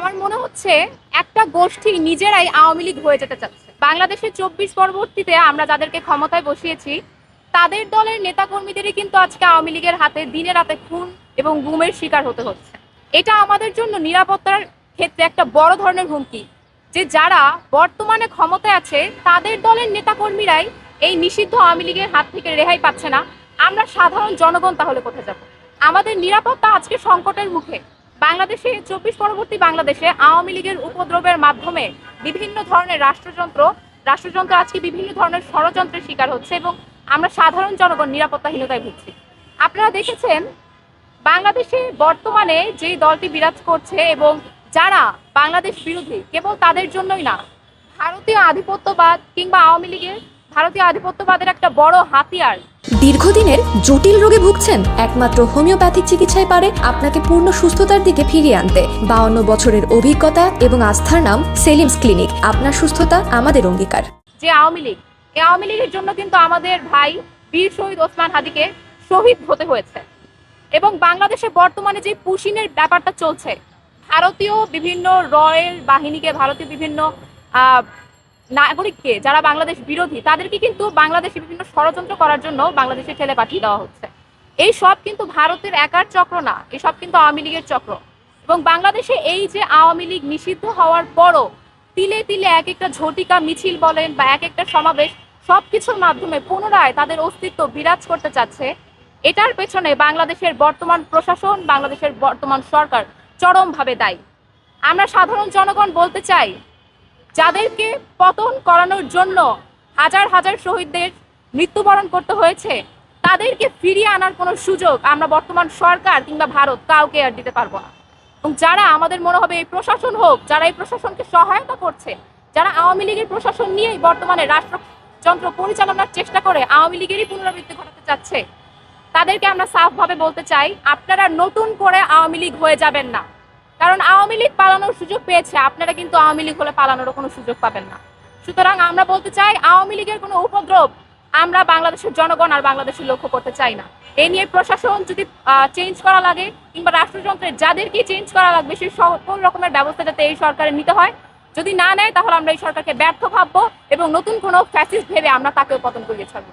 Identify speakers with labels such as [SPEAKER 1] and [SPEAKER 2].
[SPEAKER 1] আমার মনে হচ্ছে একটা গোষ্ঠী নিজেরাই আওয়ামী লীগ হয়ে যেতে চাচ্ছে। বাংলাদেশের ২৪ পরবর্তীতে আমরা যাদেরকে ক্ষমতায় বসিয়েছি তাদের দলের নেতাকর্মীদেরই কিন্তু আজকে আওয়ামী লীগের হাতে দিনে রাতে খুন এবং গুমের শিকার হতে হচ্ছে। এটা আমাদের জন্য নিরাপত্তার ক্ষেত্রে একটা বড় ধরনের হুমকি, যে যারা বর্তমানে ক্ষমতায় আছে তাদের দলের নেতাকর্মীরাই এই নিষিদ্ধ আওয়ামী লীগের হাত থেকে রেহাই পাচ্ছে না। আমরা সাধারণ জনগণ তাহলে কোথায় যাব? আমাদের নিরাপত্তা আজকে সংকটের মুখে। বাংলাদেশে ২৪ পরবর্তী বাংলাদেশে আওয়ামী লীগের উপদ্রবের মাধ্যমে বিভিন্ন ধরনের রাষ্ট্রযন্ত্র আজকে বিভিন্ন ধরনের ষড়যন্ত্রের শিকার হচ্ছে এবং আমরা সাধারণ জনগণ নিরাপত্তাহীনতায় ভুগছি। আপনারা দেখেছেন বাংলাদেশে বর্তমানে যে দলটি বিরাজ করছে এবং যারা বাংলাদেশ বিরোধী, কেবল তাদের জন্যই না, ভারতীয় আধিপত্যবাদ কিংবা আওয়ামী লীগের ভারতীয় আধিপত্যবাদের একটা বড় হাতিয়ার।
[SPEAKER 2] দীর্ঘদিনের জটিল রোগে ভুগছেন? একমাত্র হোমিওপ্যাথিক চিকিৎসায় পারে আপনাকে পূর্ণ সুস্থতার দিকে ফিরিয়ে আনতে। 52 বছরের অভিজ্ঞতা এবং আস্থার নাম সেলিমস ক্লিনিক। আপনার সুস্থতা আমাদের অঙ্গীকার।
[SPEAKER 1] যে আওয়ামী লীগ, এই আওয়ামী লীগের জন্য কিন্তু আমাদের ভাই বীর শহীদ ওসমান হাদিকে শহীদ হতে হয়েছে। এবং বাংলাদেশে বর্তমানে যে পুশিনের ব্যাপারটা চলছে, ভারতীয় বিভিন্ন রয়েল বাহিনীকে, ভারতীয় বিভিন্ন নাগরিককে যারা বাংলাদেশ বিরোধী তাদেরকে কিন্তু বাংলাদেশে বিভিন্ন ষড়যন্ত্র করার জন্য বাংলাদেশে ঠেলে পাঠিয়ে দেওয়া হচ্ছে। এই সব কিন্তু ভারতের একার চক্র না, এসব কিন্তু আওয়ামী লীগের চক্র। এবং বাংলাদেশে এই যে আওয়ামী লীগ নিষিদ্ধ হওয়ার পরও তিলে তিলে এক একটা ঝটিকা মিছিল বলেন বা এক একটা সমাবেশ, সবকিছুর মাধ্যমে পুনরায় তাদের অস্তিত্ব বিরাজ করতে চাচ্ছে। এটার পেছনে বাংলাদেশের বর্তমান প্রশাসন, বাংলাদেশের বর্তমান সরকার চরমভাবে দায়ী। আমরা সাধারণ জনগণ বলতে চাই, যাদেরকে পতন করানোর জন্য হাজার হাজার শহীদদের মৃত্যুবরণ করতে হয়েছে, তাদেরকে ফিরিয়ে আনার কোনো সুযোগ আমরা বর্তমান সরকার কিংবা ভারত কাউকে আর দিতে পারবো না। এবং যারা আমাদের মনে হবে এই প্রশাসন হোক, যারা এই প্রশাসনকে সহায়তা করছে, যারা আওয়ামী লীগের প্রশাসন নিয়েই বর্তমানে রাষ্ট্রযন্ত্র পরিচালনার চেষ্টা করে আওয়ামী লীগেরই পুনরাবৃত্তি ঘটাতে চাচ্ছে, তাদেরকে আমরা সাফভাবে বলতে চাই, আপনারা নতুন করে আওয়ামী লীগ হয়ে যাবেন না। কারণ আওয়ামী লীগ পালানোর সুযোগ পেয়েছে, আপনারা কিন্তু আওয়ামী লীগ হলে পালানোরও কোনো সুযোগ পাবেন না। সুতরাং আমরা বলতে চাই, আওয়ামী লীগের কোনো উপদ্রব আমরা বাংলাদেশের জনগণ আর বাংলাদেশের লক্ষ্য করতে চাই না। এই নিয়ে প্রশাসন যদি চেঞ্জ করা লাগে কিংবা রাষ্ট্রযন্ত্রের যাদেরকে চেঞ্জ করা লাগবে, সেই সকল রকমের ব্যবস্থা যাতে এই সরকারের নিতে হয়। যদি না নেয় তাহলে আমরা এই সরকারকে ব্যর্থ ভাববো এবং নতুন কোনো ফ্যাসিস্ট ভেবে আমরা তাকেও পতন করিয়ে ছাড়বো।